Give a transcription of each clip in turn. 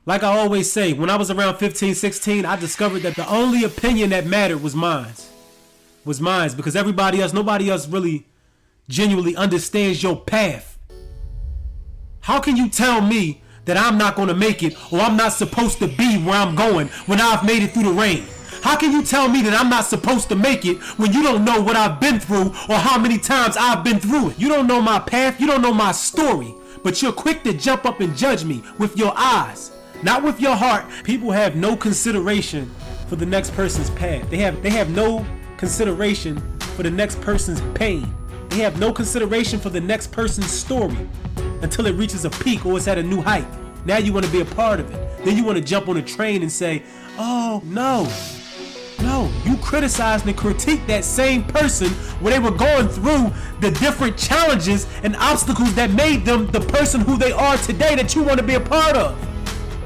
Like I always say, when I was around 15, 16, I discovered that the only opinion that mattered was mine. Because nobody else really genuinely understands your path. How can you tell me that I'm not going to make it or I'm not supposed to be where I'm going when I've made it through the rain? How can you tell me that I'm not supposed to make it when you don't know what I've been through or how many times I've been through it? You don't know my path, you don't know my story, but you're quick to jump up and judge me with your eyes, not with your heart. People have no consideration for the next person's path. They have no consideration for the next person's pain. They have no consideration for the next person's story until it reaches a peak or it's at a new height. Now you want to be a part of it. Then you want to jump on a train and say, oh, no, you criticized and critiqued that same person when they were going through the different challenges and obstacles that made them the person who they are today that you want to be a part of.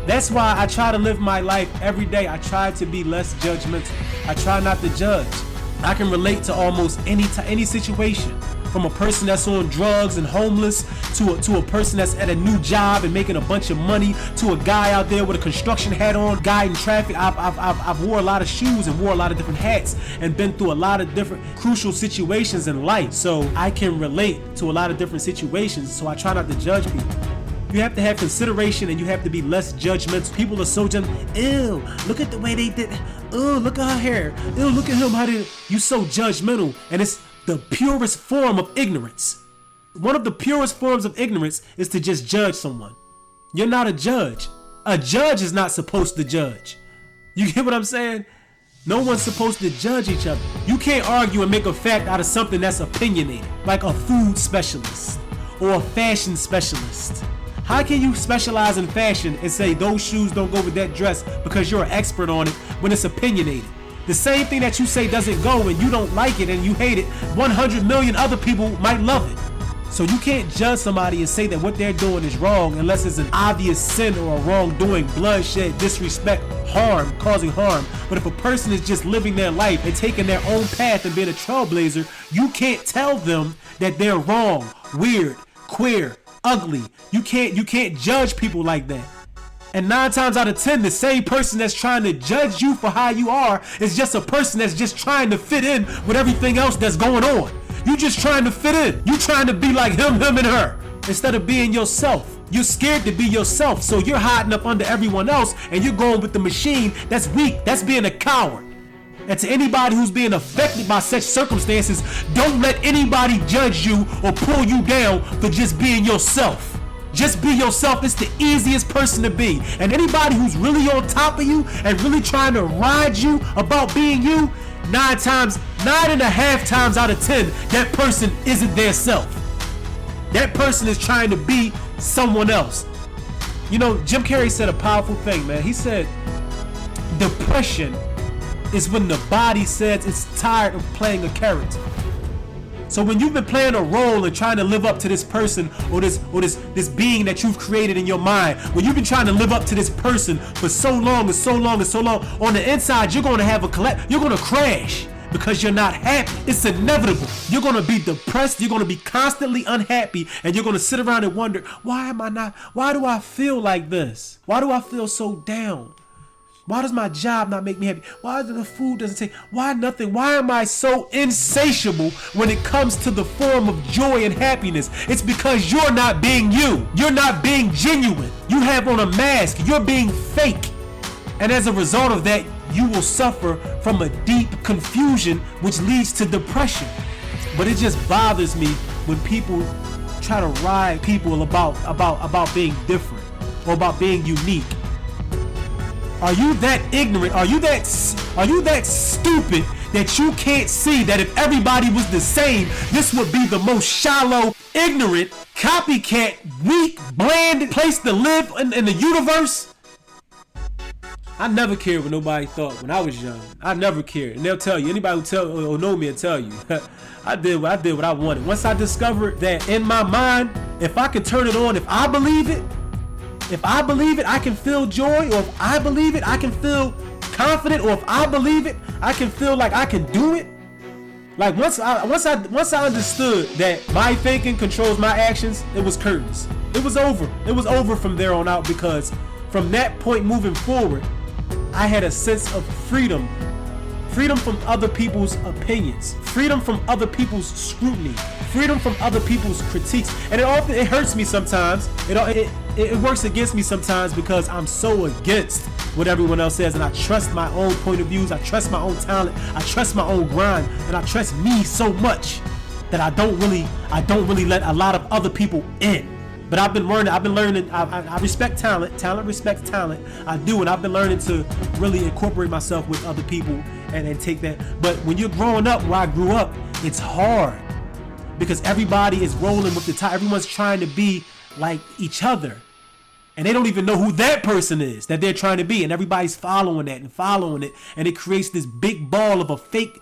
That's why I try to live my life every day. I try to be less judgmental. I try not to judge. I can relate to almost any situation, from a person that's on drugs and homeless to a person that's at a new job and making a bunch of money, to a guy out there with a construction hat on, guiding traffic. I've wore a lot of shoes and wore a lot of different hats and been through a lot of different crucial situations in life. So I can relate to a lot of different situations. So I try not to judge people. You have to have consideration and you have to be less judgmental. People are so judgmental. Ew, look at the way they did. Ew, look at her hair. Ew, look at him. How did you so judgmental? And it's the purest form of ignorance. One of the purest forms of ignorance is to just judge someone. You're not a judge. A judge is not supposed to judge. You get what I'm saying? No one's supposed to judge each other. You can't argue and make a fact out of something that's opinionated, like a food specialist or a fashion specialist. How can you specialize in fashion and say those shoes don't go with that dress because you're an expert on it when it's opinionated? The same thing that you say doesn't go and you don't like it and you hate it, 100 million other people might love it. So you can't judge somebody and say that what they're doing is wrong unless it's an obvious sin or a wrongdoing, bloodshed, disrespect, harm, causing harm. But if a person is just living their life and taking their own path and being a trailblazer, you can't tell them that they're wrong, weird, queer, ugly. You can't judge people like that. And 9 times out of 10, the same person that's trying to judge you for how you are is just a person that's just trying to fit in with everything else that's going on. You just trying to fit in. You trying to be like him, and her instead of being yourself. You're scared to be yourself, so you're hiding up under everyone else and you're going with the machine. That's weak. That's being a coward. And to anybody who's being affected by such circumstances, don't let anybody judge you or pull you down for just being yourself. Just be yourself. It's the easiest person to be. And anybody who's really on top of you and really trying to ride you about being you, 9.5 times out of 10, that person isn't their self. That person is trying to be someone else. You know, Jim Carrey said a powerful thing, man. He said, depression is when the body says it's tired of playing a character. So when you've been playing a role and trying to live up to this person or this being that you've created in your mind, when you've been trying to live up to this person for so long, on the inside you're going to have a collapse. You're going to crash because you're not happy. It's inevitable. You're going to be depressed. You're going to be constantly unhappy, and you're going to sit around and wonder, why do I feel like this? Why do I feel so down? Why does my job not make me happy? Why the food doesn't take? Why nothing? Why am I so insatiable when it comes to the form of joy and happiness? It's because you're not being you. You're not being genuine. You have on a mask. You're being fake. And as a result of that, you will suffer from a deep confusion, which leads to depression. But it just bothers me when people try to ride people about being different or about being unique. Are you that ignorant? Are you that stupid that you can't see that if everybody was the same, this would be the most shallow, ignorant, copycat, weak, bland place to live in the universe? I never cared what nobody thought when I was young. I never cared. And they'll tell you, anybody who know me will tell you, I did what I wanted. Once I discovered that in my mind, if I can turn it on, if I believe it, I can feel joy, or if I believe it, I can feel confident, or if I believe it, I can feel like I can do it. Like once I understood that my thinking controls my actions, it was curtains. It was over. It was over from there on out, because from that point moving forward, I had a sense of freedom. Freedom from other people's opinions. Freedom from other people's scrutiny. Freedom from other people's critiques. And it hurts me sometimes. It works against me sometimes because I'm so against what everyone else says, and I trust my own point of views. I trust my own talent. I trust my own grind, and I trust me so much that I don't really let a lot of other people in. But I've been learning. I respect talent. Talent respects talent. I do, and I've been learning to really incorporate myself with other people and take that. But when you're growing up where I grew up, it's hard because everybody is rolling with the tide. Everyone's trying to be like each other, and they don't even know who that person is that they're trying to be, and everybody's following that and following it, and it creates this big ball of a fake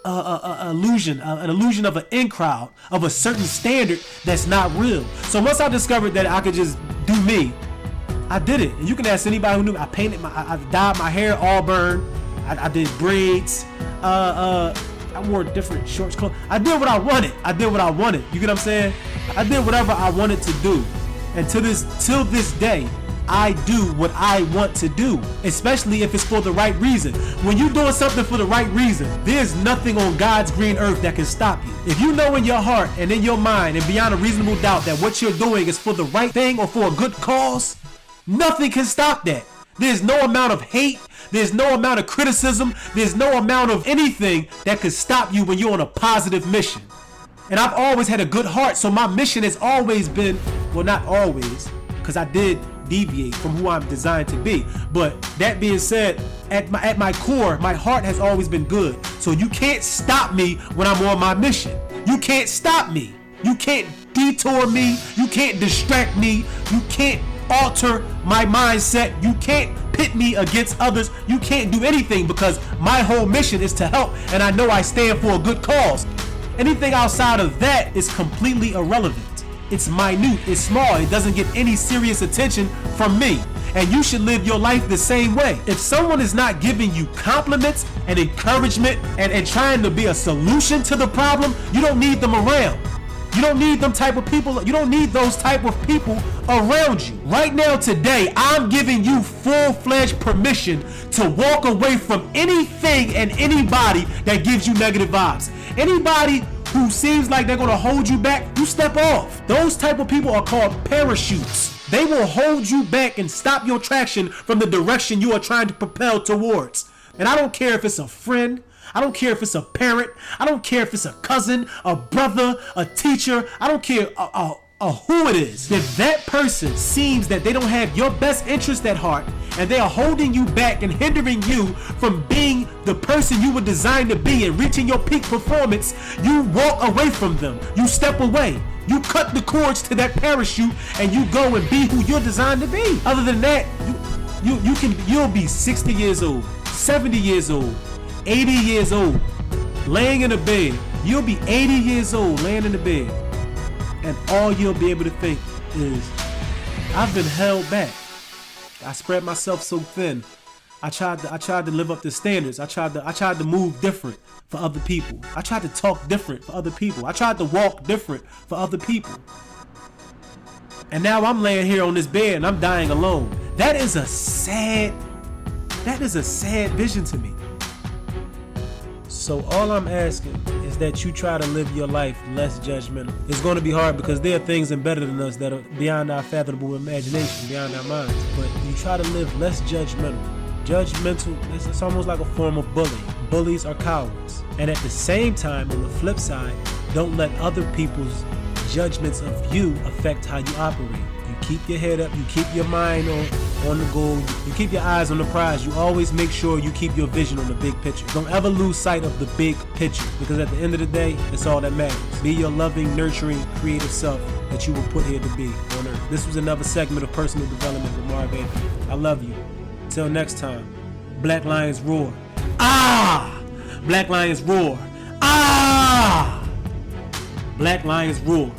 illusion, an illusion of an in crowd, of a certain standard that's not real. So once I discovered that I could just do me, I did it. And you can ask anybody who knew me. I dyed my hair auburn. I did braids. I wore different shorts, clothes. I did what I wanted. You get what I'm saying? I did whatever I wanted to do. And till this day, I do what I want to do, especially if it's for the right reason. When you're doing something for the right reason, there's nothing on God's green earth that can stop you. If you know in your heart and in your mind and beyond a reasonable doubt that what you're doing is for the right thing or for a good cause, nothing can stop that. There's no amount of hate, there's no amount of criticism, there's no amount of anything that could stop you when you're on a positive mission. And I've always had a good heart, so my mission has always been, well, not always, because I did deviate from who I'm designed to be. But that being said, at my core, my heart has always been good. So you can't stop me when I'm on my mission. You can't stop me. You can't detour me. You can't distract me. You can't alter my mindset. You can't pit me against others. You can't do anything because my whole mission is to help, and I know I stand for a good cause. Anything outside of that is completely irrelevant. It's minute, it's small, it doesn't get any serious attention from me. And you should live your life the same way. If someone is not giving you compliments and encouragement and trying to be a solution to the problem, you don't need them around. You don't need them type of people. You don't need those type of people around you. Right now, today, I'm giving you full-fledged permission to walk away from anything and anybody that gives you negative vibes. Anybody who seems like they're gonna hold you back, you step off. Those type of people are called parachutes. They will hold you back and stop your traction from the direction you are trying to propel towards. And I don't care if it's a friend, I don't care if it's a parent, I don't care if it's a cousin, a brother, a teacher, I don't care who it is. If that person seems that they don't have your best interest at heart and they are holding you back and hindering you from being the person you were designed to be and reaching your peak performance, you walk away from them. You step away. You cut the cords to that parachute and you go and be who you're designed to be. Other than that, you'll be 60 years old, 70 years old, 80 years old, laying in a bed. You'll be 80 years old, laying in the bed. And all you'll be able to think is, I've been held back. I spread myself so thin. I tried to live up to standards. I tried to move different for other people. I tried to talk different for other people. I tried to walk different for other people. And now I'm laying here on this bed and I'm dying alone. That is a sad vision to me. So all I'm asking is that you try to live your life less judgmental. It's going to be hard because there are things embedded in us that are beyond our fathomable imagination, beyond our minds. But you try to live less judgmental. Judgmental, it's almost like a form of bullying. Bullies are cowards. And at the same time, on the flip side, don't let other people's judgments of you affect how you operate. You keep your head up, you keep your mind on the goal, you keep your eyes on the prize. You always make sure you keep your vision on the big picture. Don't ever lose sight of the big picture, because at the end of the day, it's all that matters. Be your loving, nurturing, creative self that you were put here to be on earth. This was another segment of Personal Development with Marv Anthony. I love you. Till next time, Black Lions roar. Ah! Black Lions roar. Ah! Black Lions roar.